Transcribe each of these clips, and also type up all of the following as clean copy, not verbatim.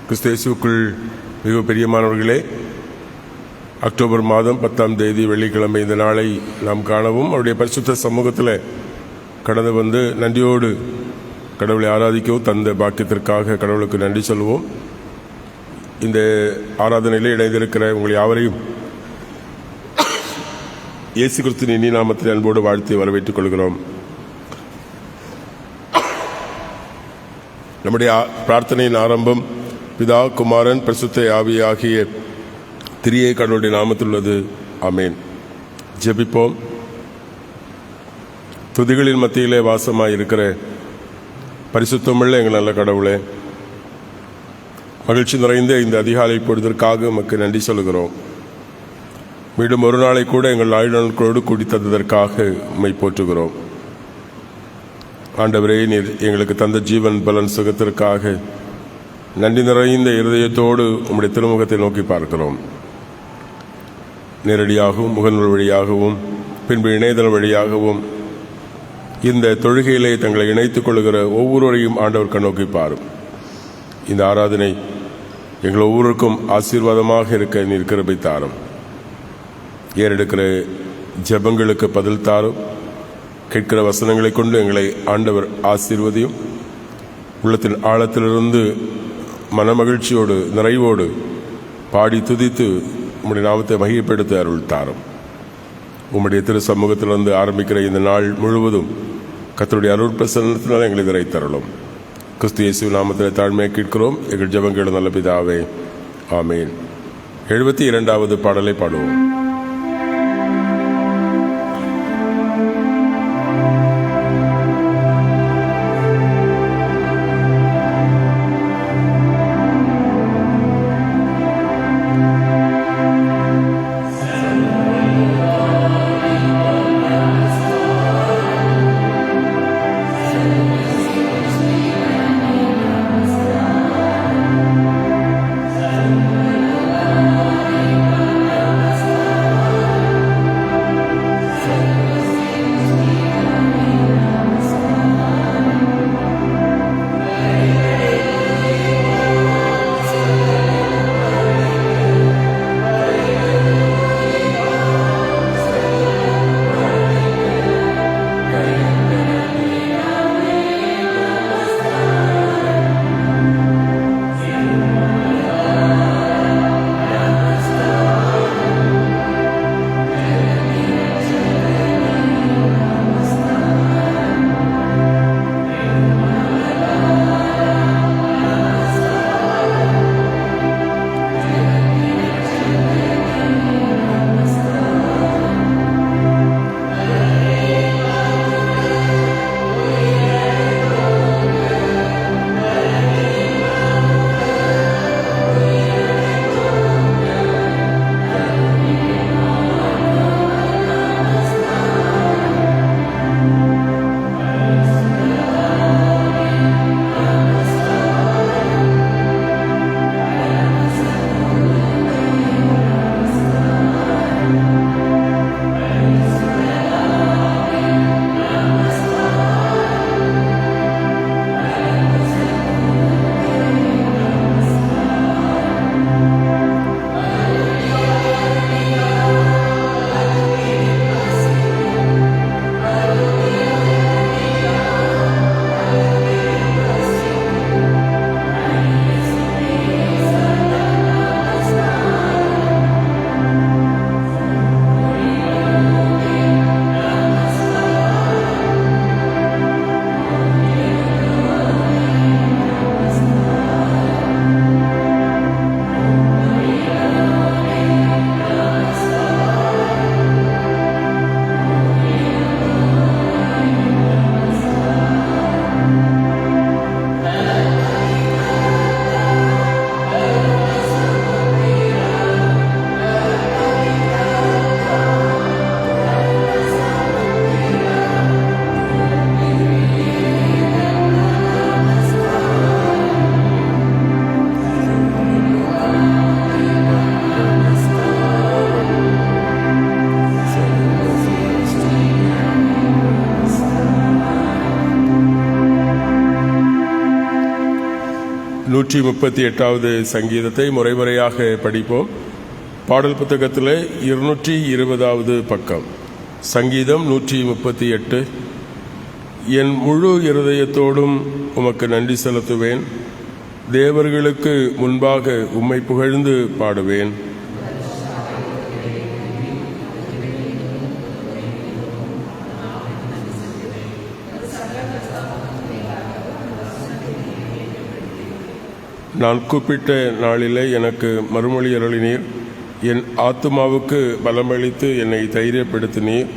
கிறிஸ்தேசுக்குள் மிக பிரியமானவர்களே, அக்டோபர் மாதம் 10ஆம் தேதி வெள்ளிக்கிழமை இந்த நாளை நாம் காணவும் அவருடைய பரிசுத்த சமூகத்தில் கடந்து வந்து நன்றியோடு கடவுளை ஆராதிக்கவும் தந்த பாக்கியத்திற்காக கடவுளுக்கு நன்றி சொல்வோம். இந்த ஆராதனையில் இணைந்திருக்கிற உங்கள் யாவரையும் இயேசு கிறிஸ்துவின் இனிய நாமத்தில் அன்போடு வாழ்த்தி வரவேற்றுக் கொள்கிறோம். நம்முடைய பிரார்த்தனையின் ஆரம்பம் பிதா, குமாரன், பரிசுத்த ஆவி ஆகிய திரியே கடவுளுடைய நாமத்தில் உள்ளது. ஆமேன். ஜெபிப்போம். துதிகளின் மத்தியிலே வாசமாய் இருக்கிற பரிசுத்தமுள்ள எங்கள் நல்ல கடவுளே, மகிழ்ச்சி நிறைந்த இந்த அதிகாலை பொழுதற்காக உமக்கு நன்றி சொல்கிறோம். மீண்டும் ஒரு நாளை கூட எங்கள் ஆயுள்களோடு கூடி தந்ததற்காக உம்மை போற்றுகிறோம். ஆண்டவரே, நீர் எங்களுக்கு தந்த ஜீவன் பலன் சுகத்திற்காக நன்றி நிறைந்த இருதயத்தோடு உம்முடைய திருமுகத்தை நோக்கி பார்க்கிறோம். நேரடியாகவும் முகநூல் வழியாகவும் பின்பு இணையதளம் வழியாகவும் இந்த தொழுகையிலே தங்களை இணைத்துக் கொள்கிற ஒவ்வொருவரையும் ஆண்டவர் நோக்கி பாரும். இந்த ஆராதனை எங்கள் ஒவ்வொருக்கும் ஆசீர்வாதமாக இருக்க நீர் கிருபை தாரும். ஏறெடுக்கிற ஜெபங்களுக்கு பதில் தாரும். கேட்கிற வசனங்களை கொண்டு எங்களை ஆண்டவர் ஆசீர்வதியும். உள்ளத்தின் ஆழத்திலிருந்து மனமகிழ்ச்சியோடு நிறைவோடு பாடி துதித்து உம்முடைய நாமத்தை மகிமைப்படுத்த அருள் தாரும். உம்முடைய திரு சமூகத்திலிருந்து ஆரம்பிக்கிற இந்த நாள் முழுவதும் கர்த்தருடைய அருள் பிரசன்னத்தினால் எங்களை நிறைத்தருளும். கிறிஸ்து இயேசு நாமத்தில் தாழ்மையை கேட்கிறோம் எங்கள் ஜெபங்கள் நல்ல பிதாவே. ஆமேன். 72வது பாடலை பாடுவோம். 138வது சங்கீதத்தை முறைமுறையாக படிப்போம். பாடல் புத்தகத்தில் 220வது பக்கம். சங்கீதம் 138. என் முழு இருதயத்தோடும் உமக்கு நன்றி செலுத்துவேன், தேவர்களுக்கு முன்பாக உம்மை புகழ்ந்து பாடுவேன். நான் கூப்பிட்ட நாளிலே எனக்கு மறுமொழி அருளினீர். என் ஆத்துமாவுக்கு பலமளித்து என்னை தைரியப்படுத்தினீர்.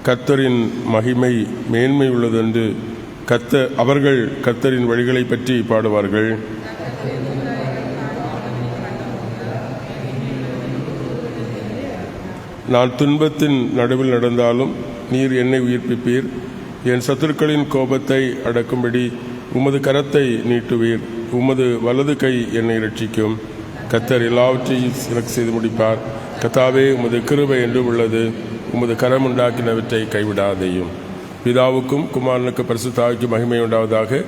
கர்த்தரின் மகிமை மேன்மை உள்ளதென்று அவர்கள் கர்த்தரின் வழிகளை பற்றி பாடுவார்கள். நான் துன்பத்தின் நடுவில் நடந்தாலும் நீர் என்னை உயிர்ப்பிப்பீர். என் சத்துருக்களின் கோபத்தை அடக்கும்படி உமது கரத்தை நீட்டுவீர். உமது வலது கை என்னை ரட்சிக்கும். கர்த்தர் எல்லாவற்றையும் எனக்கு செய்து முடிப்பார். கர்த்தாவே, உமது கிருபை என்றும் உள்ளது. உமது கரம் உண்டாக்கினவற்றை கைவிடாதையும். பிதாவுக்கும் குமாரனுக்கு பரிசுத்த ஆவிக்கும் மகிமை உண்டாவதாக,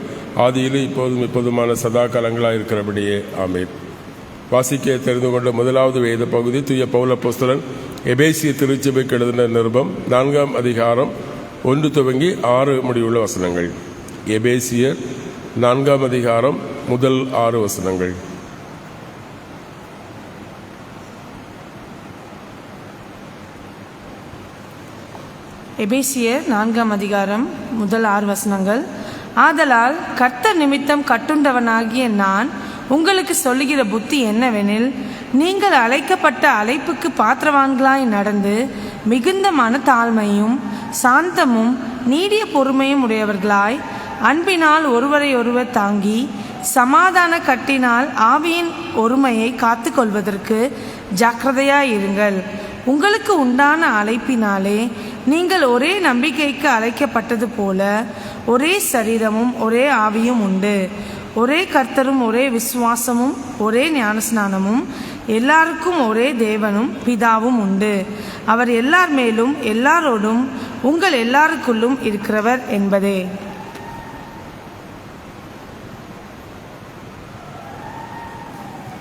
ஆதியிலே இப்போதும் இப்போதுமான சதா காலங்களாக இருக்கிறபடியே ஆமென். வாசிக்க தெரிந்து கொண்ட முதலாவது வேத பகுதி தூய பவுல் அப்போஸ்தலன் எபேசிய திருச்சபைக்கு எழுதின நிருபம் 4ஆம் அதிகாரம் 1 துவங்கி 6 முடிவுள்ள வசனங்கள். எபேசியர் 4ஆம் அதிகாரம் முதல் 6 வசனங்கள். எபேசியர் 4ஆம் அதிகாரம் முதல் 6 வசனங்கள். ஆதலால் கர்த்தர் நிமித்தம் கட்டுண்டவனாகிய நான் உங்களுக்கு சொல்லுகிற புத்தி என்னவெனில், நீங்கள் அழைக்கப்பட்ட அழைப்புக்கு பாத்திரவான்களாய் நடந்து மிகுந்த மனத்தாழ்மையும் சாந்தமும் நீடிய பொறுமையும் உடையவர்களாய் அன்பினால் ஒருவரை ஒருவர் தாங்கி சமாதான கட்டினால் ஆவியின் ஒருமையை காத்து கொள்வதற்கு ஜாக்கிரதையாயிருங்கள். உங்களுக்கு உண்டான அழைப்பினாலே நீங்கள் ஒரே நம்பிக்கைக்கு அழைக்கப்பட்டது போல ஒரே சரீரமும் ஒரே ஆவியும் உண்டு. ஒரே கர்த்தரும் ஒரே விசுவாசமும் ஒரே ஞானஸ்நானமும் எல்லாருக்கும் ஒரே தேவனும் பிதாவும் உண்டு. அவர் எல்லார் மேலும் எல்லாரோடும் உங்கள் எல்லாருக்குள்ளும் இருக்கிறவர் என்பதே.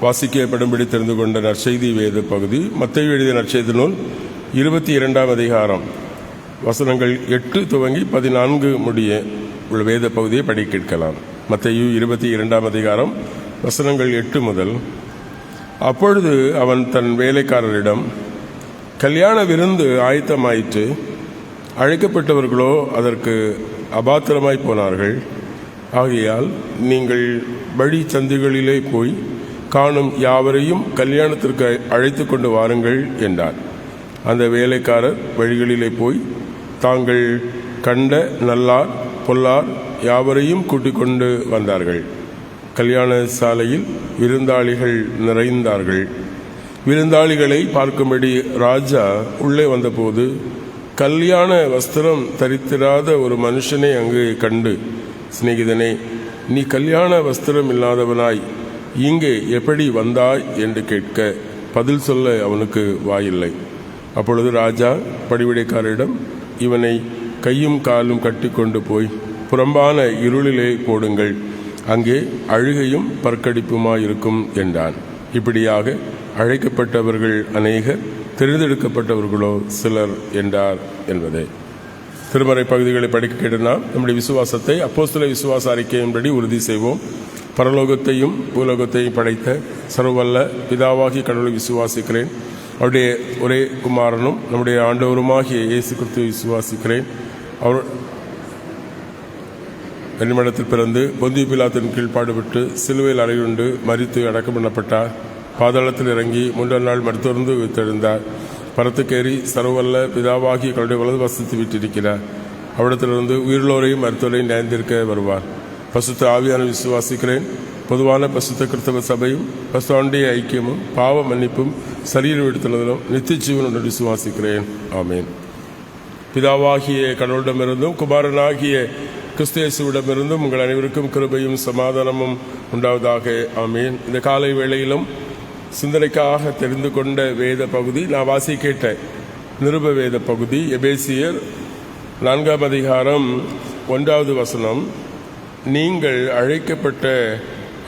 வாசிக்கப்படும்படி தெரிந்து கொண்ட நற்செய்தி வேத பகுதி மத்தேயு எழுதிய நற்செய்தி நூல் 22ஆம் அதிகாரம் வசனங்கள் 8 துவங்கி 14 முடிய உள்ள வேத பகுதியை படி கேட்கலாம். மத்தேயு 22ஆம் அதிகாரம் வசனங்கள் 8 முதல். அப்பொழுது அவன் தன் வேலைக்காரரிடம், கல்யாண விருந்து ஆயத்தமாயிற்று, அழைக்கப்பட்டவர்களோ அதற்கு அபாத்திரமாய் போனார்கள். ஆகையால் நீங்கள் வழி சந்துகளிலே போய் காணும் யாவரையும் கல்யாணத்திற்கு அழைத்து கொண்டு வாருங்கள் என்றார். அந்த வேலைக்காரர் வழிகளிலே போய் தாங்கள் கண்ட நல்லார் பொல்லார் யாவரையும் கூட்டிக் கொண்டு வந்தார்கள். கல்யாண சாலையில் விருந்தாளிகள் நிறைந்தார்கள். விருந்தாளிகளை பார்க்கும்படி ராஜா உள்ளே வந்தபோது கல்யாண வஸ்திரம் தரித்திராத ஒரு மனுஷனை அங்கு கண்டு, சிநேகிதனே, நீ கல்யாண வஸ்திரம் இல்லாதவனாய் இங்கே எப்படி வந்தாய் என்று கேட்க பதில் சொல்ல அவனுக்கு வாயில்லை. அப்பொழுது ராஜா பணிவிடைக்காரரிடம், இவனை கையும் காலும் கட்டி கொண்டு போய் புறம்பான இருளிலே போடுங்கள், அங்கே அழுகையும் பற்கடிப்புமாயிருக்கும் என்றான். இப்படியாக அழைக்கப்பட்டவர்கள் அநேகர், தெரிந்தெடுக்கப்பட்டவர்களோ சிலர் என்றார் என்பதே. திருமறை பகுதிகளை படிக்க கேட்டனா நம்முடைய விசுவாசத்தை அப்போஸ்தல விசுவாச அறிக்கையின்படி உறுதி செய்வோம். பரலோகத்தையும் பூலோகத்தையும் படைத்த சர்வவல்ல பிதாவாகிய கடவுளை விசுவாசிக்கிறேன். அவருடைய ஒரே குமாரனும் நம்முடைய ஆண்டவருமாகிய இயேசு கிறிஸ்துவை விசுவாசிக்கிறேன். அவர் கன்னிமடத்தில் பிறந்து பொந்திய பிலாத்தின் கீழ் பாடுபட்டு சிலுவையில் அறையுண்டு மரித்து அடக்கம் பண்ணப்பட்டார். பாதாளத்தில் இறங்கி 3ஆம் நாள் மருத்துவருந்து உயிர்த்தெழுந்தார். பரத்துக்கேறி சர்வவல்ல பிதாவாகிய கடவுளுடைய வலது வசத்து விட்டிருக்கிறார். அவ்விடத்திலிருந்து உயிர்லோரையும் மருத்துவரையும் நியாயந்திருக்க வருவார். பசுத்த ஆவியான விசுவாசிக்கிறேன். பொதுவான பசுத்த கிறிஸ்தவ சபையும் பசுவாண்டிய ஐக்கியமும் பாவ மன்னிப்பும் சரீர விடுதலும் நித்திய ஜீவனுடன் விசுவாசிக்கிறேன். ஆமேன். பிதாவாகிய கடவுளிடமிருந்தும் குமாரனாகிய கிறிஸ்தேசுவிடமிருந்தும் உங்கள் அனைவருக்கும் கிருபையும் சமாதானமும் உண்டாவதாக. ஆமேன். இந்த காலை வேளையிலும் சிந்தனைக்காக தெரிந்து கொண்ட வேத பகுதி நான் வாசி கேட்ட நிருப வேத பகுதி எபேசியர் 4ஆம் அதிகாரம் 1வது வசனம், நீங்கள் அழைக்கப்பட்ட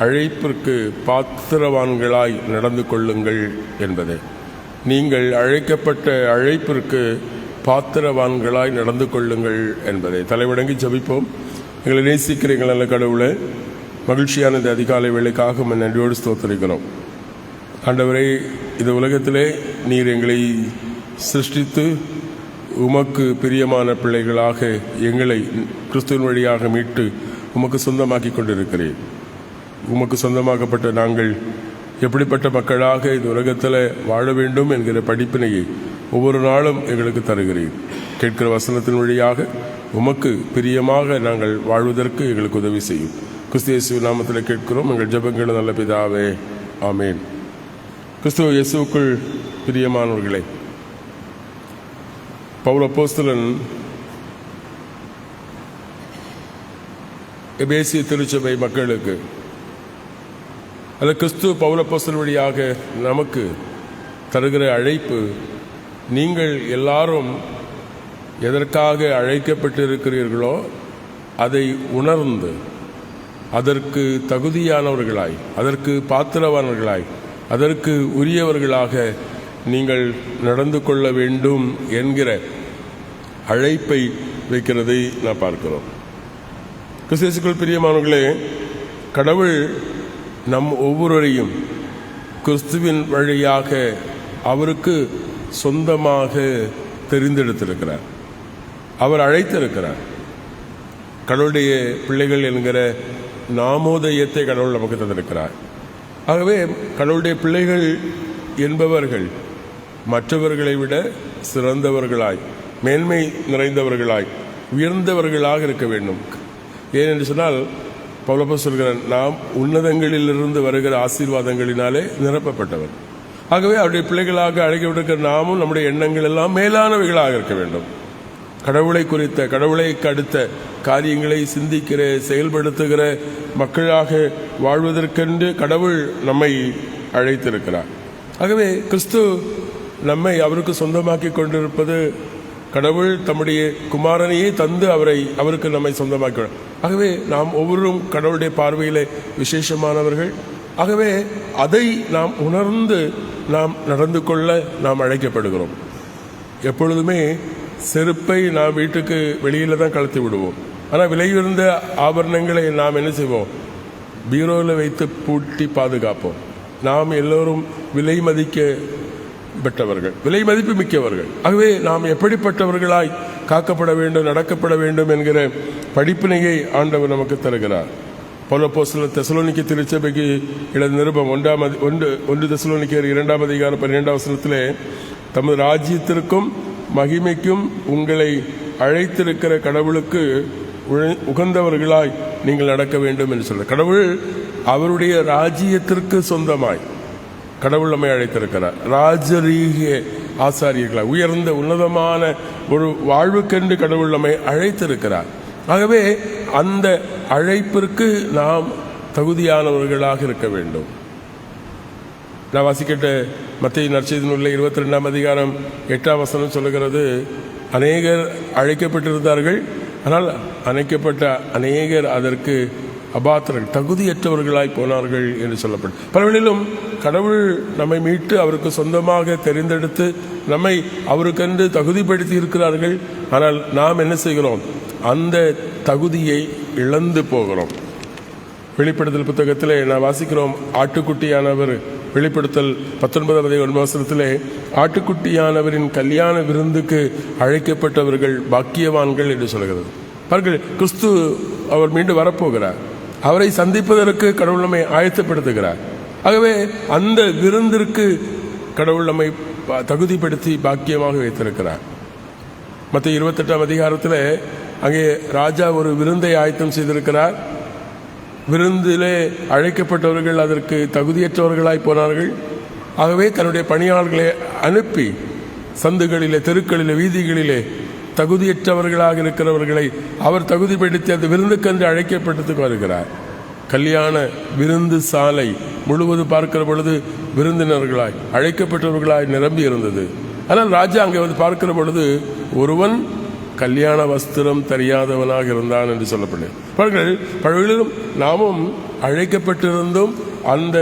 அழைப்பிற்கு பாத்திரவான்களாய் நடந்து கொள்ளுங்கள் என்பதே. நீங்கள் அழைக்கப்பட்ட அழைப்பிற்கு பாத்திரவான்களாய் நடந்து கொள்ளுங்கள் என்பதை தலைவணங்கி ஜெபிப்போம். எங்களை நேசிக்கிற எங்கள் நல்ல கடவுளே, மகிழ்ச்சியான இந்த அதிகாலை வேளைக்காக நன்றியோடு ஸ்தோத்திரிக்கிறோம். ஆண்டவரே, இந்த உலகத்திலே நீர் எங்களை சிருஷ்டித்து உமக்கு பிரியமான பிள்ளைகளாக எங்களை கிறிஸ்துவின் வழியாக மீட்டு உமக்கு சொந்தமாக்கி கொண்டிருக்கிறேன். உமக்கு சொந்தமாக்கப்பட்ட நாங்கள் எப்படிப்பட்ட மக்களாக இந்த உலகத்தில் வாழ வேண்டும் என்கிற படிப்பினையை ஒவ்வொரு நாளும் எங்களுக்கு தருகிறேன். கேட்கிற வசனத்தின் வழியாக உமக்கு பிரியமாக நாங்கள் வாழ்வதற்கு எங்களுக்கு உதவி செய்யும். கிறிஸ்து இயேசு நாமத்தில் கேட்கிறோம் எங்கள் ஜெபங்கள் நல்ல பிதாவே, ஆமேன். கிறிஸ்துவ இயேசுவுக்குள் பிரியமானவர்களே, பவுல் அப்போஸ்தலன் எபேசிய திருச்சபை மக்களுக்கு, அல்ல கிறிஸ்து பவுல் அப்போஸ்தலன் வழியாக நமக்கு தருகிற அழைப்பு, நீங்கள் எல்லாரும் எதற்காக அழைக்கப்பட்டிருக்கிறீர்களோ அதை உணர்ந்து அதற்கு தகுதியானவர்களாய், அதற்கு பாத்திரவானவர்களாய், அதற்கு உரியவர்களாக நீங்கள் நடந்து கொள்ள வேண்டும் என்கிற அழைப்பை வைக்கிறதை நான் பார்க்கிறோம். கிறிஸ்துவுக்குள் பிரியமானவர்களே, கடவுள் நம் ஒவ்வொருவரையும் கிறிஸ்துவின் வழியாக அவருக்கு சொந்தமாக தெரிந்தெடுத்திருக்கிறார். அவர் அழைத்திருக்கிறார். கடவுளுடைய பிள்ளைகள் என்கிற நாமோதயத்தை கடவுள் நமக்கு தந்திருக்கிறார். ஆகவே கடவுளுடைய பிள்ளைகள் என்பவர்கள் மற்றவர்களை விட சிறந்தவர்களாய், மேன்மை நிறைந்தவர்களாய், உயர்ந்தவர்களாக இருக்க வேண்டும். ஏனென்று சொன்னால் பவுல் அப்போஸ்தலன் சொல்கிறார், நாம் உன்னதங்களிலிருந்து வருகிற ஆசீர்வாதங்களினாலே நிரப்பப்பட்டவர். ஆகவே அவருடைய பிள்ளைகளாக அழைக்கப்பட்டிருக்கிற நாமும் நம்முடைய எண்ணங்கள் எல்லாம் மேலானவைகளாக இருக்க வேண்டும். கடவுளை குறித்த, கடவுளை அடுத்த காரியங்களை சிந்திக்கிற, செயல்படுத்துகிற மக்களாக வாழ்வதற்கென்று கடவுள் நம்மை அழைத்திருக்கிறார். ஆகவே கிறிஸ்து நம்மை அவருக்கு சொந்தமாக்கி கொண்டிருப்பது, கடவுள் தம்முடைய குமாரனையே தந்து அவருக்கு நம்மை சொந்தமாக்கி. ஆகவே நாம் ஒவ்வொருவரும் கடவுளுடைய பார்வையிலே விசேஷமானவர்கள். ஆகவே அதை நாம் உணர்ந்து நாம் நடந்து கொள்ள நாம் அழைக்கப்படுகிறோம். எப்பொழுதுமே செருப்பை நாம் வீட்டுக்கு வெளியில தான் கழட்டி விடுவோம். ஆனால் விலையுயர்ந்த ஆபரணங்களை நாம் என்ன செய்வோம்? பீரோவில் வைத்து பூட்டி பாதுகாப்போம். நாம் எல்லோரும் விலை மதிக்கப்பட்டவர்கள், விலை மதிப்பு மிக்கவர்கள். ஆகவே நாம் எப்படிப்பட்டவர்களாய் காக்கப்பட வேண்டும், நடக்கப்பட வேண்டும் என்கிற படிப்பினையை ஆண்டவர் நமக்கு தருகிறார். பவுல் அப்போஸ்தலன் தெசலோனிக்கே திருச்சபைக்கு எழுதின நிருபம் 1 தெசலோனிக்கேயர் 2ஆம் அதிகாரம் 12ஆம் வசனத்திலே, தமது ராஜ்யத்திற்கும் மகிமைக்கும் உங்களை அழைத்திருக்கிற கடவுளுக்கு உகந்தவர்களாய் நீங்கள் நடக்க வேண்டும் என்று சொல்ற. கடவுள் அவருடைய ராஜ்யத்திற்கு சொந்தமாய் கடவுள் நம்மை அழைத்திருக்கிறார். ராஜரீக ஆசாரியர்களாய், உயர்ந்த உன்னதமான ஒரு வாழ்வுக்கென்று கடவுள் நம்மை அழைத்திருக்கிறார். ஆகவே அந்த அழைப்பிற்கு நாம் தகுதியானவர்களாக இருக்க வேண்டும். நான் வாசிக்கிட்ட மத்தேயு நற்செய்தி நூலில் 22ஆம் அதிகாரம் 8ஆம் வசனம் சொல்லுகிறது, அநேகர் அழைக்கப்பட்டிருந்தார்கள், ஆனால் அழைக்கப்பட்ட அநேகர் அதற்கு அபாத்திரர்கள், தகுதியற்றவர்களாய் போனார்கள் என்று சொல்லப்படும். பலவழிலும் கடவுள் நம்மை மீட்டு அவருக்கு சொந்தமாக தெரிந்தெடுத்து நம்மை அவருக்கென்று தகுதிப்படுத்தி இருக்கிறார்கள். ஆனால் நாம் என்ன செய்கிறோம்? அந்த தகுதியை இழந்து போகிறோம். வெளிப்படுத்தல் புத்தகத்திலே நான் வாசிக்கிறோம், ஆட்டுக்குட்டியானவர், வெளிப்படுத்தல் 19ஆம் வசனத்திலே, ஆட்டுக்குட்டியானவரின் கல்யாண விருந்துக்கு அழைக்கப்பட்டவர்கள் பாக்கியவான்கள் என்று சொல்கிறது. பாருங்கள், கிறிஸ்து அவர் மீண்டும் வரப்போகிறார். அவரை சந்திப்பதற்கு கடவுள் நம்மை ஆயத்தப்படுத்துகிறார். ஆகவே அந்த விருந்திற்கு கடவுள் நம்மை தகுதிப்படுத்தி பாக்கியமாக வைத்திருக்கிறார். மத்திய 28ஆம் அதிகாரத்தில் அங்கே ராஜா ஒரு விருந்தை ஆயத்தம் செய்திருக்கிறார். விருந்திலே அழைக்கப்பட்டவர்கள் அதற்கு தகுதியற்றவர்களாய் போனார்கள். ஆகவே தன்னுடைய பணியாளர்களை அனுப்பி சந்துகளிலே, தெருக்களிலே, வீதிகளிலே தகுதியற்றவர்களாக இருக்கிறவர்களை அவர் தகுதிப்படுத்தி அந்த விருந்துக்கென்று அழைக்கப்பட்டு வருகிறார். கல்யாண விருந்து சாலை முழுவதும் பார்க்கிற பொழுது விருந்தினர்களாய், அழைக்கப்பட்டவர்களாய் நிரம்பி இருந்தது. ஆனால் ராஜா அங்கே வந்து பார்க்கிற பொழுது ஒருவன் கல்யாண வஸ்திரம் தெரியாதவனாக இருந்தான் என்று சொல்லப்படுது. பாருங்கள், பழகிலும் நாமும் அழைக்கப்பட்டிருந்தும் அந்த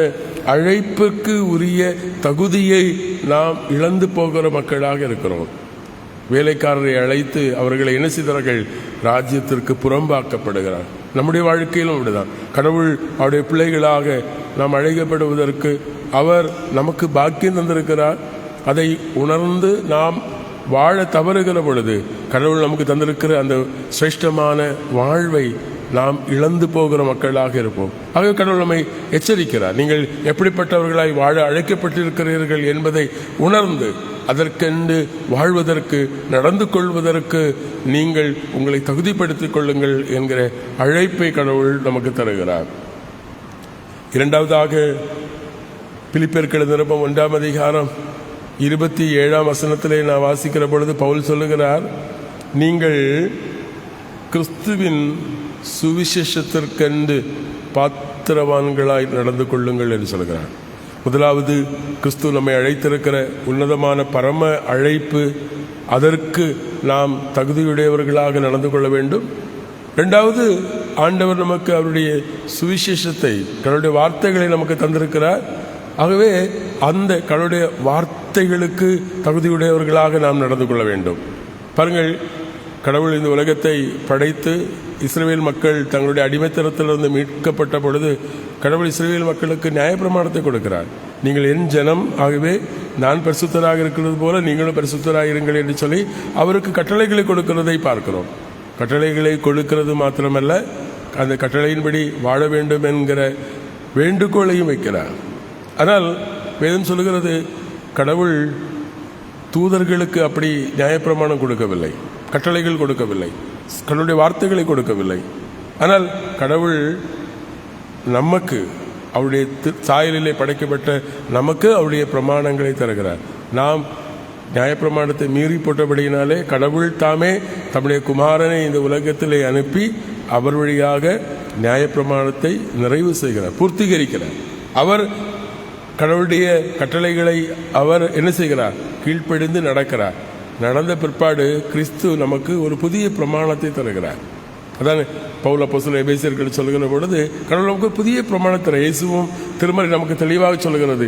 அழைப்புக்கு உரிய தகுதியை நாம் இழந்து போகிற மக்களாக இருக்கிறோம். வேலைக்காரரை அழைத்து அவர்களை என்ன செய்தார்கள்? ராஜ்யத்திற்கு புறம்பாக்கப்படுகிறார். நம்முடைய வாழ்க்கையிலும் அப்படிதான். கடவுள் அவருடைய பிள்ளைகளாக நாம் அழைக்கப்படுவதற்கு அவர் நமக்கு பாக்கியம் தந்திருக்கிறார். அதை உணர்ந்து நாம் வாழ தவறுகிற பொழுது கடவுள் நமக்கு தந்திருக்கிற அந்த சிரேஷ்டமான வாழ்வை நாம் இழந்து போகிற மக்களாக இருப்போம். ஆகவே கடவுள் நம்மை எச்சரிக்கிறார். நீங்கள் எப்படிப்பட்டவர்களாய் வாழ அழைக்கப்பட்டிருக்கிறீர்கள் என்பதை உணர்ந்து அதற்கென்று வாழ்வதற்கு, நடந்து கொள்வதற்கு நீங்கள் உங்களை தகுதிப்படுத்திக் கொள்ளுங்கள் என்கிற அழைப்பை கடவுள் நமக்கு தருகிறார். இரண்டாவதாக பிலிப்பியருக்கு நிருபம் 1ஆம் அதிகாரம் 27ஆம் வசனத்திலே நான் வாசிக்கிற பொழுது பவுல் சொல்லுகிறார், நீங்கள் கிறிஸ்துவின் சுவிசேஷத்திற்கென்று பாத்திரவான்களாய் நடந்து கொள்ளுங்கள் என்று சொல்கிறார். முதலாவது, கிறிஸ்து நம்மை அழைத்திருக்கிற உன்னதமான பரம அழைப்பு, அதற்கு நாம் தகுதியுடையவர்களாக நடந்து கொள்ள வேண்டும். இரண்டாவது, ஆண்டவர் நமக்கு அவருடைய சுவிசேஷத்தை, கடவுளுடைய வார்த்தைகளை நமக்கு தந்திருக்கிறார். ஆகவே அந்த கடவுளுடைய வார்த்தைகளுக்கு தகுதியுடையவர்களாக நாம் நடந்து கொள்ள வேண்டும். பாருங்கள், கடவுள் இந்த உலகத்தை படைத்து இஸ்ரவேல் மக்கள் தங்களுடைய அடிமைத்தனத்திலிருந்து மீட்கப்பட்ட பொழுது கடவுள் இஸ்ரவேல் மக்களுக்கு நியாயப்பிரமாணத்தை கொடுக்கிறார். நீங்கள் என் ஜனம், ஆகவே நான் பரிசுத்தராக இருக்கிறது போல நீங்களும் பரிசுத்தராக இருங்கள் என்று சொல்லி அவருக்கு கட்டளைகளை கொடுக்கிறதை பார்க்கிறோம். கட்டளைகளை கொடுக்கிறது மாத்திரமல்ல, அந்த கட்டளையின்படி வாழ வேண்டும் என்கிற வேண்டுகோளையும் வைக்கிறார். ஆனால் வேதம் சொல்லுகிறது, கடவுள் தூதர்களுக்கு அப்படி நியாயப்பிரமாணம் கொடுக்கவில்லை, கட்டளைகள் கொடுக்கவில்லை, கடவுளுடைய வார்த்தைகளை கொடுக்கவில்லை. ஆனால் கடவுள் நமக்கு, அவருடைய சாயலிலே படைக்கப்பட்ட நமக்கு அவருடைய பிரமாணங்களை தருகிறார். நாம் நியாயப்பிரமாணத்தை மீறி போட்டபடியினாலே கடவுள் தாமே தம்முடைய குமாரனை இந்த உலகத்திலே அனுப்பி அவர் வழியாக நியாயப்பிரமாணத்தை நிறைவு செய்கிறார், பூர்த்தீகரிக்கிறார். அவர் கடவுளுடைய கட்டளைகளை அவர் என்ன செய்கிறார்? கீழ்ப்படிந்து நடக்கிறார். நடந்த பிற்பாடு கிறிஸ்து நமக்கு ஒரு புதிய பிரமாணத்தை தருகிறார். அதான் பவுல் அப்போஸ்தலர் எபேசியருக்கு சொல்லுகிற பொழுது கடவுள் நமக்கு புதிய பிரமாணத்தை, இயேசுவும் திருமறை நமக்கு தெளிவாக சொல்லுகிறது.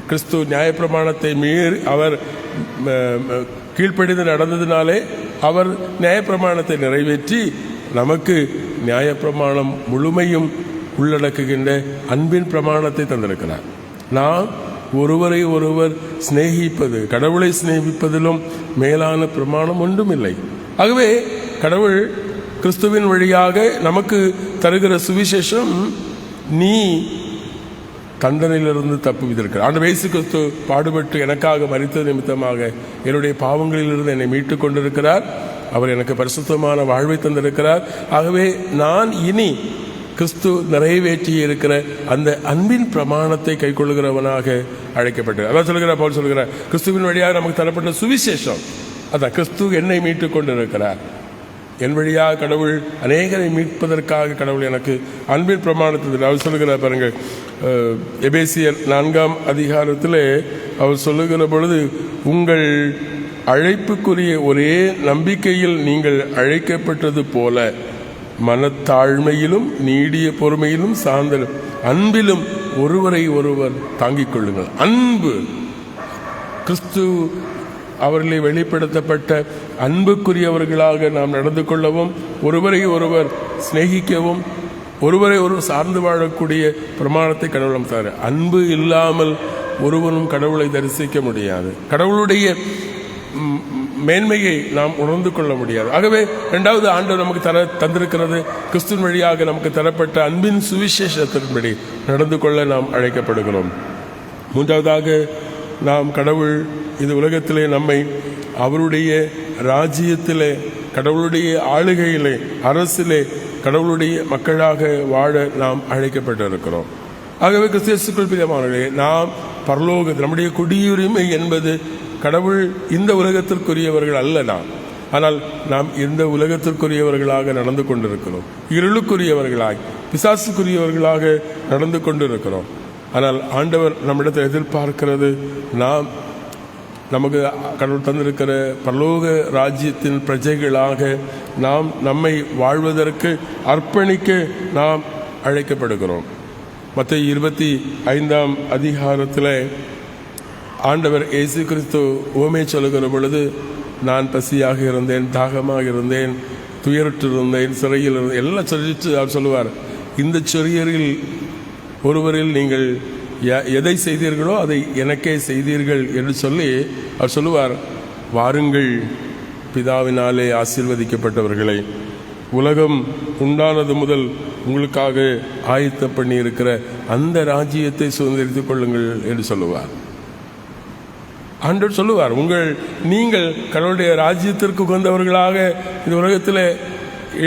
கிறிஸ்து நியாயப்பிரமாணத்தை மீறி அவர் கீழ்ப்படிந்து நடந்ததினாலே அவர் நியாயப்பிரமாணத்தை நிறைவேற்றி நமக்கு நியாயப்பிரமாணம் முழுமையும் உள்ளடக்குகின்ற அன்பின் பிரமாணத்தை தந்திருக்கிறார். நாம் ஒருவரை ஒருவர் சிநேகிப்பது, கடவுளை சிநேகிப்பதிலும் மேலான பிரமாணம் ஒன்றும் இல்லை. ஆகவே கடவுள் கிறிஸ்துவின் வழியாக நமக்கு தருகிற சுவிசேஷம், நீ தண்டனையிலிருந்து தப்புவித்திருக்கிறார். ஆண்டவர் இயேசு கிறிஸ்து பாடுபட்டு எனக்காக மரித்தது நிமித்தமாக என்னுடைய பாவங்களிலிருந்து என்னை மீட்டுக் கொண்டிருக்கிறார். அவர் எனக்கு பரிசுத்தமான வாழ்வை தந்திருக்கிறார். ஆகவே நான் இனி கிறிஸ்து நிறைவேற்றி இருக்கிற அந்த அன்பின் பிரமாணத்தை கைக்கொள்ளுகிறவனாக அழைக்கப்பட்டார். அதான் சொல்லுகிறார், பவுல் சொல்லுகிறார், கிறிஸ்துவின் வழியாக நமக்கு தரப்பட்ட சுவிசேஷம் அதான். கிறிஸ்து என்னை மீட்டுக் கொண்டிருக்கிறார். என் வழியாக கடவுள் அநேகரை மீட்பதற்காக கடவுள் எனக்கு அன்பின் பிரமாணத்தை அவர் சொல்லுகிறார். பாருங்கள், எபேசியர் 4ஆம் அதிகாரத்தில் அவர் சொல்லுகிற பொழுது, உங்கள் அழைப்புக்குரிய ஒரே நம்பிக்கையில் நீங்கள் அழைக்கப்பட்டது போல மனத்தாழ்மையிலும் நீடிய பொறுமையிலும் சார்ந்த அன்பிலும் ஒருவரை ஒருவர் தாங்கிக் கொள்ளுங்கள். அன்பு, கிறிஸ்து அவர்களை வெளிப்படுத்தப்பட்ட அன்புக்குரியவர்களாக நாம் நடந்து கொள்ளவும், ஒருவரை ஒருவர் சிநேகிக்கவும், ஒருவரை ஒருவர் சார்ந்து வாழக்கூடிய பிரமாணத்தை கடவுளும் தர. அன்பு இல்லாமல் ஒருவனும் கடவுளை தரிசிக்க முடியாது. கடவுளுடைய மேன்மையை நாம் உணர்ந்து கொள்ள முடியாது. ஆகவே இரண்டாவது ஆண்டவர் நமக்கு தந்திருக்கிறது, கிறிஸ்துவின் வழியாக நமக்கு தரப்பட்ட அன்பின் சுவிசேஷத்தின்படி நடந்து கொள்ள நாம் அழைக்கப்படுகிறோம். மூன்றாவதாக, நாம் கடவுள் இந்த உலகத்திலே நம்மை அவருடைய ராஜ்யத்திலே, கடவுளுடைய ஆளுகையிலே, அரசிலே கடவுளுடைய மக்களாக வாழ நாம் அழைக்கப்பட்டிருக்கிறோம். ஆகவே கிறிஸ்துவுக்குள் பிரியமானவர்களே, நாம் பரலோக, நம்முடைய குடியுரிமை என்பது கடவுள் இந்த உலகத்திற்குரியவர்கள் அல்ல நாம். ஆனால் நாம் இந்த உலகத்திற்குரியவர்களாக நடந்து கொண்டிருக்கிறோம். இருளுக்குரியவர்களாய், பிசாசுக்குரியவர்களாக நடந்து கொண்டிருக்கிறோம். ஆனால் ஆண்டவர் நம்மிடத்தில் எதிர்பார்க்கிறது, நாம் நமக்கு கடவுள் தந்திருக்கிற பரலோக ராஜ்யத்தின் பிரஜைகளாக நாம் நம்மை வாழ்வதற்கு அர்ப்பணிக்க நாம் அழைக்கப்படுகிறோம். மத்தேயு 25ஆம் அதிகாரத்தில் ஆண்டவர் இயேசு கிறிஸ்து உவமை சொல்லுகிற பொழுது, நான் பசியாக இருந்தேன், தாகமாக இருந்தேன், துயரற்று இருந்தேன், சிறையில் இருந்தேன் எல்லாம் சொல்லிட்டு அவர் சொல்லுவார், இந்த சிறியரில் ஒருவரில் நீங்கள் எதை செய்தீர்களோ அதை எனக்கே செய்தீர்கள் என்று சொல்லி அவர் சொல்லுவார், வாருங்கள் பிதாவினாலே ஆசீர்வதிக்கப்பட்டவர்களை, உலகம் உண்டானது முதல் உங்களுக்காக ஆயத்தம் பண்ணி இருக்கிற அந்த ராஜ்யத்தை சுதந்திரித்துக் கொள்ளுங்கள் என்று சொல்லுவார். ஆண்டவர் சொல்லுவார், நீங்கள் கடவுளுடைய ராஜ்யத்திற்கு உகந்தவர்களாக இந்த உலகத்தில்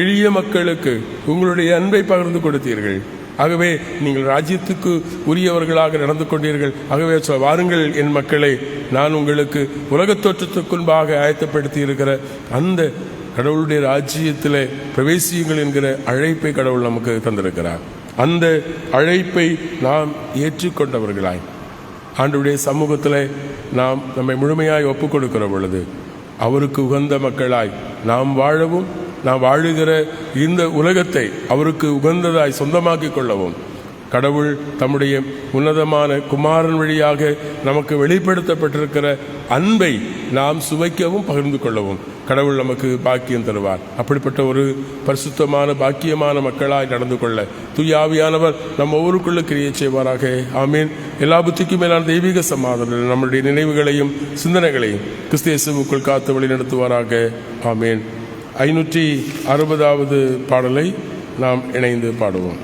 எளிய மக்களுக்கு உங்களுடைய அன்பை பகிர்ந்து கொடுத்தீர்கள். ஆகவே நீங்கள் ராஜ்யத்துக்கு உரியவர்களாக நடந்து கொண்டீர்கள். ஆகவே வாருங்கள் என் மக்களை, நான் உங்களுக்கு உலகத் தோற்றத்துக்குன்பாக ஆயத்தப்படுத்தி இருக்கிற அந்த கடவுளுடைய ராஜ்யத்தில் பிரவேசியுங்கள் என்கிற அழைப்பை கடவுள் நமக்கு தந்திருக்கிறார். அந்த அழைப்பை நாம் ஏற்றுக்கொண்டவர்களாய் ஆண்டவருடைய சமூகத்தில் நாம் நம்மை முழுமையாய் ஒப்புக் கொடுக்கிற பொழுது அவருக்கு உகந்த மக்களாய் நாம் வாழவும், நாம் வாழுகிற இந்த உலகத்தை அவருக்கு உகந்ததாய் சொந்தமாக்கிக் கொள்ளவும் கடவுள் தம்முடைய உன்னதமான குமாரன் வழியாக நமக்கு வெளிப்படுத்தப்பட்டிருக்கிற அன்பை நாம் சுவைக்கவும் பகிர்ந்து கொள்ளவும் கடவுள் நமக்கு பாக்கியம் தருவார். அப்படிப்பட்ட ஒரு பரிசுத்தமான பாக்கியமான மக்களாய் நடந்து கொள்ள தூய ஆவியானவர் நம்ம ஒவ்வொருக்குள்ள கிரியை செய்வாராக. ஆமீன். எல்லா புத்திக்கும் மேலான தெய்வீக சமாதானம் நம்முடைய நினைவுகளையும் சிந்தனைகளையும் கிறிஸ்து இயேசுவுக்குள் காத்து வழி நடத்துவாராக. ஆமீன். 560வது பாடலை நாம் இணைந்து பாடுவோம்.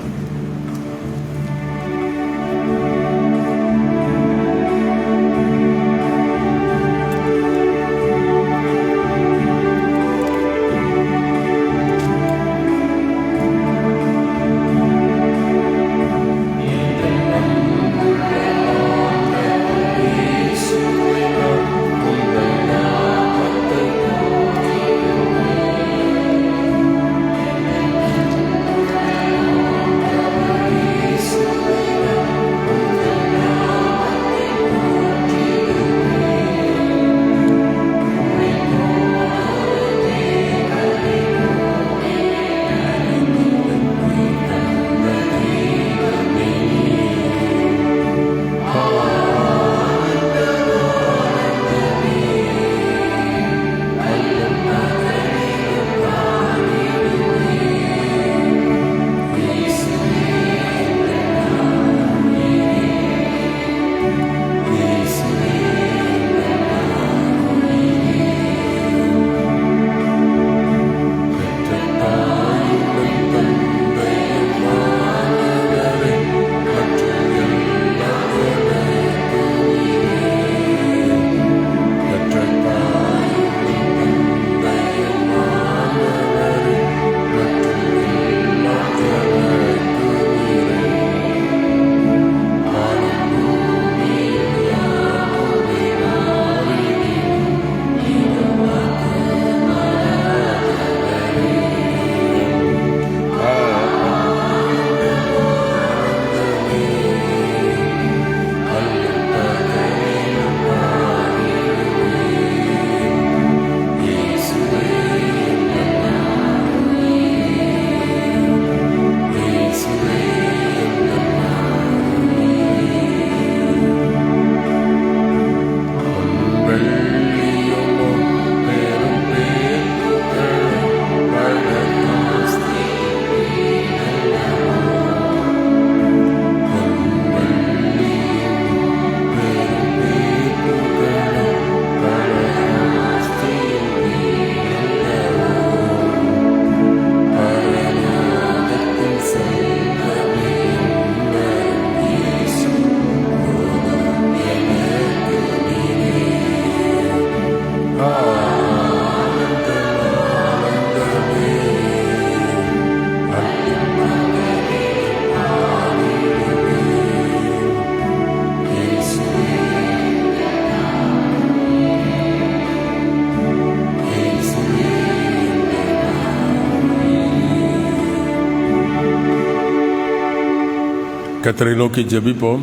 கர்த்தரை நோக்கி ஜெபிப்போம்.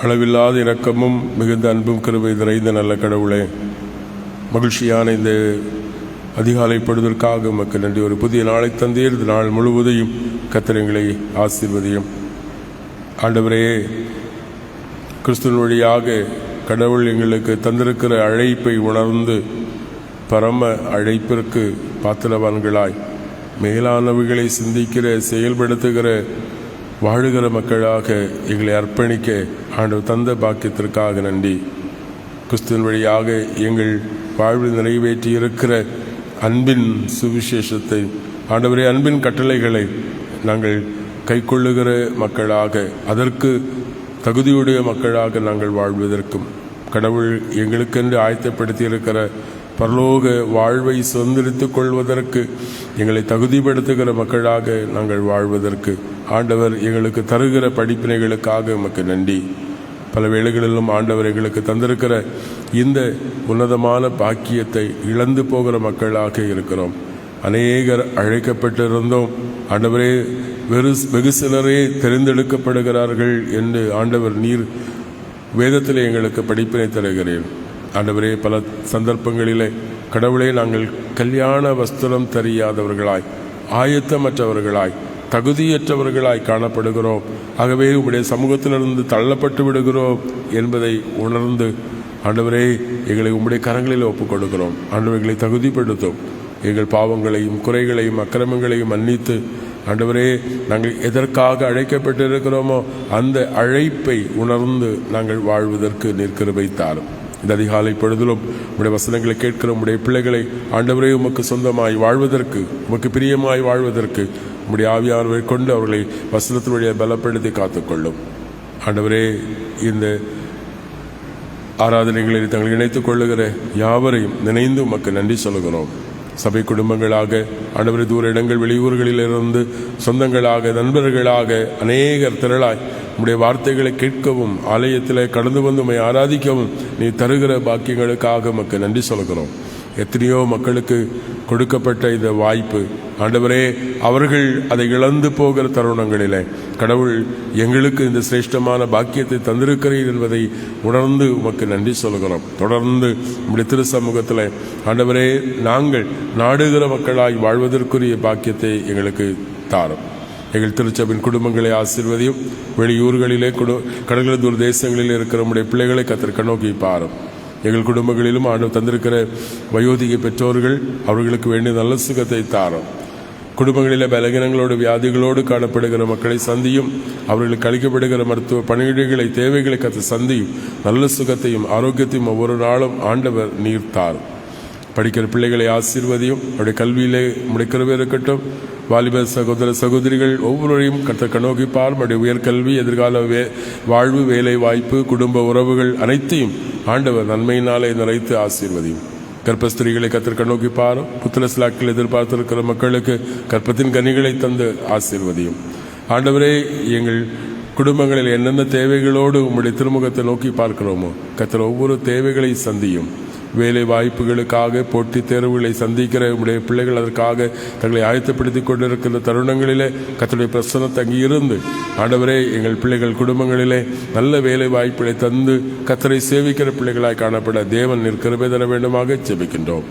அளவில்லாத இரக்கமும் மிகுந்த அன்பும் கிருபை நிறைந்த நல்ல கடவுளே, மகிழ்ச்சியான இந்த அதிகாலை பொழுதற்காக உமக்கு நன்றி. ஒரு புதிய நாளை தந்தீர். இந்த நாள் முழுவதையும் கர்த்தர் ஆசீர்வதியும். ஆண்டவரே, கிறிஸ்துவின் வழியாக கடவுள் எங்களுக்கு தந்திருக்கிற அழைப்பை உணர்ந்து பரம அழைப்பிற்கு பாத்திரவான்களாய் மேலானவைகளை சிந்திக்கிற, செயல்படுத்துகிற, வாழுகிற மக்களாக எங்களை அர்ப்பணிக்க ஆண்டவர் தந்த பாக்கியத்திற்காக நன்றி. கிறிஸ்துவின் வழியாக எங்கள் வாழ்வில் நிறைவேற்றி இருக்கிற அன்பின் சுவிசேஷத்தை, ஆண்டவரே, அன்பின் கட்டளைகளை நாங்கள் கைக்கொள்ளுகிற மக்களாக, அதற்கு தகுதியுடைய மக்களாக நாங்கள் வாழ்வதற்கும், கடவுள் எங்களுக்கென்று ஆயத்தப்படுத்தி இருக்கிற பரலோக வாழ்வை சுதந்திரித்துக் கொள்வதற்கு எங்களை தகுதிப்படுத்துகிற மக்களாக நாங்கள் வாழ்வதற்கு ஆண்டவர் எங்களுக்கு தருகிற படிப்பினைகளுக்காக உமக்கு நன்றி. பல வேளைகளிலும் ஆண்டவர் எங்களுக்கு தந்திருக்கிற இந்த உன்னதமான பாக்கியத்தை இழந்து போகிற மக்களாக இருக்கிறோம். அநேகர் அழைக்கப்பட்டிருந்தோம், ஆண்டவரே, வெகு சிலரே தெரிந்தெடுக்கப்படுகிறார்கள் என்று ஆண்டவர் நீர் வேதத்தில் எங்களுக்கு படிப்பினை தருகிறேன். ஆண்டவரே, பல சந்தர்ப்பங்களிலே கடவுளே, நாங்கள் கல்யாண வஸ்திரம் தெரியாதவர்களாய், ஆயத்தமற்றவர்களாய், தகுதியற்றவர்களாய் காணப்படுகிறோம். ஆகவே உம்முடைய சமூகத்திலிருந்து தள்ளப்பட்டு விடுகிறோம் என்பதை உணர்ந்து ஆண்டவரே, எங்களை உம்முடைய கரங்களில் ஒப்புக் கொடுக்கிறோம். ஆண்டவர்களை தகுதிப்படுத்தும். எங்கள் பாவங்களையும் குறைகளையும் அக்கிரமங்களையும் மன்னித்து ஆண்டவரே, நாங்கள் எதற்காக அழைக்கப்பட்டிருக்கிறோமோ அந்த அழைப்பை உணர்ந்து நாங்கள் வாழ்வதற்கு நீர் கிருபை தாரும். இந்த அதிகாலை பொழுதிலும் உம்முடைய வசனங்களை கேட்கிற உம்முடைய பிள்ளைகளை ஆண்டவரே, உமக்கு சொந்தமாய் வாழ்வதற்கு, உமக்கு பிரியமாய் வாழ்வதற்கு உம்முடைய ஆவியானவரை கொண்டு அவர்களை வசனத்தின் வழியை பலப்படுத்தி காத்துக்கொள்ளும். ஆண்டவரே, இந்த ஆராதனைகளில் தங்களை இணைத்துக் கொள்ளுகிற யாவரையும் நினைந்து உமக்கு நன்றி சொல்கிறோம். சபை குடும்பங்களாக, ஆண்டவரே, தூர இடங்கள் வெளியூர்களிலிருந்து சொந்தங்களாக, நண்பர்களாக அநேகர் திரளாய் உம்முடைய வார்த்தைகளை கேட்கவும் ஆலயத்தில் கடந்து வந்து உம்மை ஆராதிக்கவும் நீ தருகிற பாக்கியங்களுக்காக உமக்கு நன்றி சொல்கிறோம். எத்தனையோ மக்களுக்கு கொடுக்கப்பட்ட இந்த வாய்ப்பு, ஆண்டவரே, அவர்கள் அதை இழந்து போகிற தருணங்களிலே கடவுள் எங்களுக்கு இந்த சிரேஷ்டமான பாக்கியத்தை தந்திருக்கிறீர் என்பதை உணர்ந்து உமக்கு நன்றி சொல்கிறோம். தொடர்ந்து உம்முடைய திரு சமூகத்தில் ஆண்டவரே, நாங்கள் நாடுகிற மக்களாய் வாழ்வதற்குரிய பாக்கியத்தை எங்களுக்கு தாரும். எங்கள் திருச்சபின் குடும்பங்களை ஆசீர்வதியும். வெளியூர்களிலே கடற்கரை தூர தேசங்களில் இருக்கிற நம்முடைய பிள்ளைகளை கர்த்தர் கண்ணோக்கி பாரும். எங்கள் குடும்பங்களிலும் ஆண்டவர் தந்திருக்கிற வயோதிக பெற்றோர்கள், அவர்களுக்கு வேண்டிய நல்ல சுகத்தை தாரும். குடும்பங்களில் பலகீனங்களோடு வியாதிகளோடு காணப்படுகிற மக்களை சந்தியும். அவர்களுக்கு அளிக்கப்படுகிற மருத்துவ பணியிடங்களை, தேவைகளை கர்த்தர் சந்தியும். நல்ல சுகத்தையும் ஆரோக்கியத்தையும் ஒவ்வொரு நாளும் ஆண்டவர் நீர் தாரும். படிக்கிற பிள்ளைகளை ஆசீர்வதியும். அவருடைய கல்வியிலே உம்முடைய கிருபை இருக்கட்டும். வாலிப சகோதர சகோதரிகள் ஒவ்வொருவரையும் கர்த்தர் கண்ணோக்கி பாரும். அவருடைய உயர்கல்வி, எதிர்கால வாழ்வு, வேலை வாய்ப்பு, குடும்ப உறவுகள் அனைத்தையும் ஆண்டவர் நன்மையினாலே நிறைத்து ஆசீர்வதியும். கர்ப்பஸ்திரிகளை கர்த்தர் கண்ணோக்கி பாரும். புத்திர சிலாக்கள் எதிர்பார்த்திருக்கிற மக்களுக்கு கற்பத்தின் கனிகளை தந்து ஆசீர்வதியும். ஆண்டவரே, எங்கள் குடும்பங்களில் என்னென்ன தேவைகளோடு உம்முடைய திருமுகத்தை நோக்கி பார்க்கிறோமோ கர்த்தர் ஒவ்வொரு தேவைகளை சந்தியும். வேலை வாய்ப்புகளுக்காக, போட்டித் தேர்வுகளை சந்திக்கிற உடைய பிள்ளைகள் அதற்காக தங்களை ஆயத்தப்படுத்தி கொண்டிருக்கிற தருணங்களிலே கர்த்தருடைய பிரசன்னத்தை அங்கிருந்து ஆண்டவரே, எங்கள் பிள்ளைகள் குடும்பங்களிலே நல்ல வேலை வாய்ப்புகளை தந்து கர்த்தரை சேவிக்கிற பிள்ளைகளாய் காணப்பட தேவன் நீர் கிருபை தர வேண்டுமாக ஜெபிக்கின்றோம்.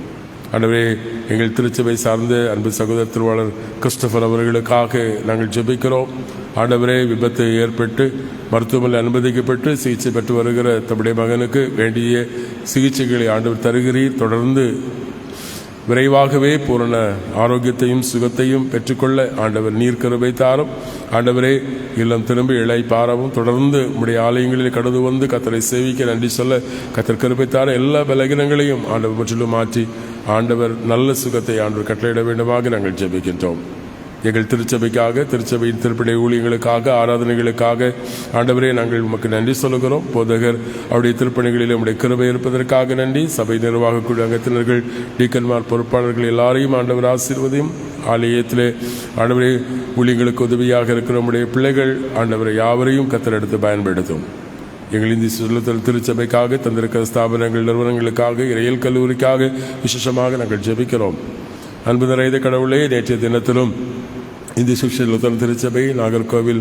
ஆண்டவரே, எங்கள் திருச்சபை சார்ந்த அன்பு சகோதர திருவாளர் கிறிஸ்டோபர் அவர்களுக்காக நாங்கள் ஜெபிக்கிறோம். ஆண்டவரே, விபத்து ஏற்பட்டு மருத்துவமனையில் அனுமதிக்கப்பட்டு சிகிச்சை பெற்று வருகிற தம்முடைய மகனுக்கு வேண்டிய சிகிச்சைகளை ஆண்டவர் தருகிறீர். தொடர்ந்து விரைவாகவே பூரண ஆரோக்கியத்தையும் சுகத்தையும் பெற்றுக்கொள்ள ஆண்டவர் நீர் கிருபை தாரும். ஆண்டவரே, இல்லம் திரும்பி இளைப்பாறவும் தொடர்ந்து உம்முடைய ஆலயங்களில் கடந்து வந்து கர்த்தரை சேவிக்க நன்றி சொல்ல கர்த்தர் கிருபை தார எல்லா பலகீனங்களையும் ஆண்டவர் முற்றிலும் மாற்றி ஆண்டவர் நல்ல சுகத்தை ஆண்டவர் கட்டளையிட வேண்டுமாக நாங்கள் ஜெபிக்கின்றோம். எங்கள் திருச்சபைக்காக, திருச்சபையின் திருப்படை ஊழியங்களுக்காக, ஆராதனைகளுக்காக ஆண்டவரே நாங்கள் உமக்கு நன்றி சொல்லுகிறோம். போதகர் அவருடைய திருப்பணிகளில் உம்முடைய கிருபை இருப்பதற்காக நன்றி. சபை நிர்வாக குழு அங்கத்தினர்கள், டீக்கன்மார், பொறுப்பாளர்கள் எல்லாரையும் ஆண்டவர் ஆசீர்வதியும். ஆலயத்திலே ஆண்டவரே ஊழியங்களுக்கு உதவியாக இருக்கிற நம்முடைய பிள்ளைகள் ஆண்டவரை யாவரையும் கர்த்தர் எடுத்து பயன்படுத்தும். எங்கள் இந்திய சுற்றுலா திருச்சபைக்காக தந்திருக்கிற ஸ்தாபனங்கள், நிறுவனங்களுக்காக, இறையல் கல்லூரிக்காக விசேஷமாக நாங்கள் ஜெபிக்கிறோம். அன்பு நிறைந்த கடவுளே, நேற்றைய தினத்திலும் இந்திய சுற்றுலா திருச்சபை நாகர்கோவில்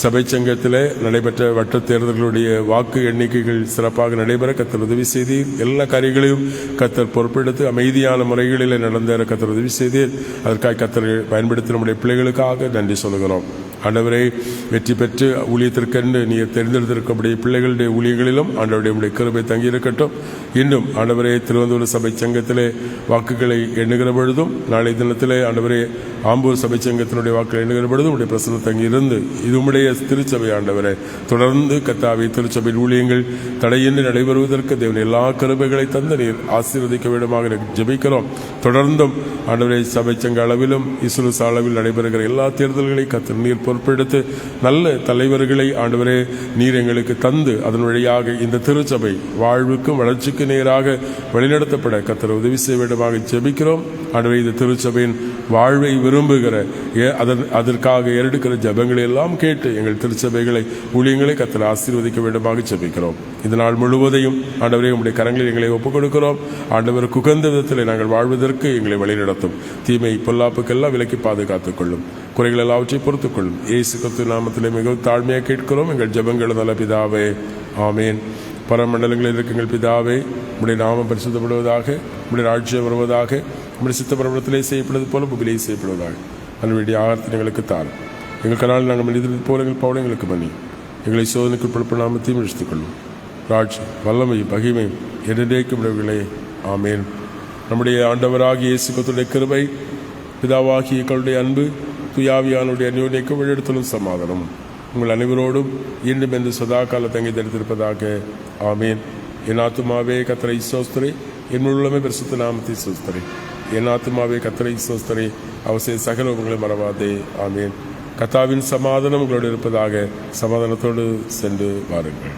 சபை சங்கத்தில் நடைபெற்ற வட்ட தேர்தல்களுடைய வாக்கு எண்ணிக்கைகள் சிறப்பாக நடைபெற கர்த்தர் உதவி செய்தீர். எல்லா காரியங்களையும் கர்த்தர் பொறுப்பெடுத்து அமைதியான முறைகளில் நடந்தேற கர்த்தர் உதவி செய்தீர். அதற்காக கர்த்தர் பயன்படுத்தி நம்முடைய பிள்ளைகளுக்காக நன்றி சொல்கிறோம். ஆண்டவரை வெற்றி பெற்று ஊழியத்திற்கென்று நீர் தெரிந்தெடுத்திருக்கக்கூடிய பிள்ளைகளுடைய ஊழியங்களிலும் ஆண்டவருடைய கிருபை தங்கியிருக்கட்டும். இன்னும் ஆண்டவரே திருவனந்தபுரம் சபை சங்கத்திலே வாக்குகளை எண்ணுகிற பொழுதும் நாளை தினத்திலே ஆண்டவரே ஆம்பூர் சபை சங்கத்தினுடைய வாக்குகளை எண்ணுகிற பொழுதும் உடைய பிரசன்னம் தங்கியிருந்து இது உம்முடைய திருச்சபை ஆண்டவரே தொடர்ந்து கர்த்தாவே திருச்சபையின் ஊழியங்கள் தடையின்றி நடைபெறுவதற்கு தேவன் எல்லா கிருபைகளை தந்து நீர் ஆசீர்வதிக்க வேண்டுமாக ஜெபிக்கிறோம். தொடர்ந்தும் ஆண்டவரே சபை சங்க அளவிலும் இசுலுச அளவில் நடைபெறுகிற எல்லா தேர்தல்களை கர்த்தர் நீர் பொறுப்பெடுத்து நல்ல தலைவர்களை ஆண்டவரே நீர் எங்களுக்கு தந்து அதன் வழியாக இந்த திருச்சபை வாழ்வுக்கும் வளர்ச்சிக்கு நேராக வழிநடத்தப்பட கர்த்தர் உதவி செய்ய வேண்டுமாக ஜெபிக்கிறோம். ஆண்டவரே இந்த திருச்சபையின் வாழ்வை விரும்புகிற அதற்காக எடுக்கிற ஜபங்களை எல்லாம் கேட்டு எங்கள் திருச்சபைகளை ஊழியங்களை கர்த்தர் ஆசீர்வதிக்க வேண்டுமாக ஜெபிக்கிறோம். இந்த நாள் முழுவதையும் ஆண்டவரே உம்முடைய கரங்களில் எங்களை ஒப்புக் கொடுக்கிறோம். ஆண்டவர் குகந்த விதத்தில் நாங்கள் வாழ்வதற்கு எங்களை வழிநடத்தும். தீமை பொல்லாப்புக்கெல்லாம் விலக்கி பாதுகாத்துக் கொள்ளும். குறைகள் எல்லாவற்றை பொறுத்துக் கொள்ளும். இயேசு கிறிஸ்து நாமத்திலே மிகவும் தாழ்மையாக கேட்கிறோம் எங்கள் ஜெபங்கள் நல்ல பிதாவே, ஆமேன். பரமண்டலங்களில் இருக்க எங்கள் பிதாவே, உம்முடைய நாமம் பரிசுத்தப்படுவதாக, உம்முடைய ராஜ்யம் வருவதாக, உம்முடைய சித்த பரமண்டலத்திலே செய்யப்படுவது போல பூமியிலே செய்யப்படுவதாக. அதனுடைய ஆகாரத்தை எங்களுக்கு தாரும். எங்கள் கனால் நாங்கள் மனிதர்கள் போல எங்கள் பாவங்களை எங்களுக்கு பண்ணி எங்களை சோதனைக்கு உட்பட நாமத்தையும் இழுத்துக் கொள்ளும். ராஜ்யம் வல்லமையும் மகிமையும் என்றென்றைக்கும் உடையவர்களே, ஆமேன். நம்முடைய ஆண்டவராகிய இயேசு கிறிஸ்துவின் கிருபை, பிதாவாகிய எங்களுடைய அன்பு, துயாவியானுடைய அந்யோன்யக்கும் வழிநடத்தலும் சமாதானம் உங்கள் அனைவரோடும் இன்னும் என்று சதா கால தங்கி தரித்திருப்பதாக, ஆமீன். என் ஆத்துமாவே கர்த்தரை ஸ்தோத்திரி, என் உள்ளமே பரிசுத்த நாமத்தை ஸ்தோத்திரி. என் ஆத்துமாவே கர்த்தரை ஸ்தோத்திரி, அவர் செய்த சகல உங்களை மறவாதே, ஆமீன். கர்த்தாவின் சமாதானம் உங்களோடு இருப்பதாக. சமாதானத்தோடு சென்று வாருங்கள்.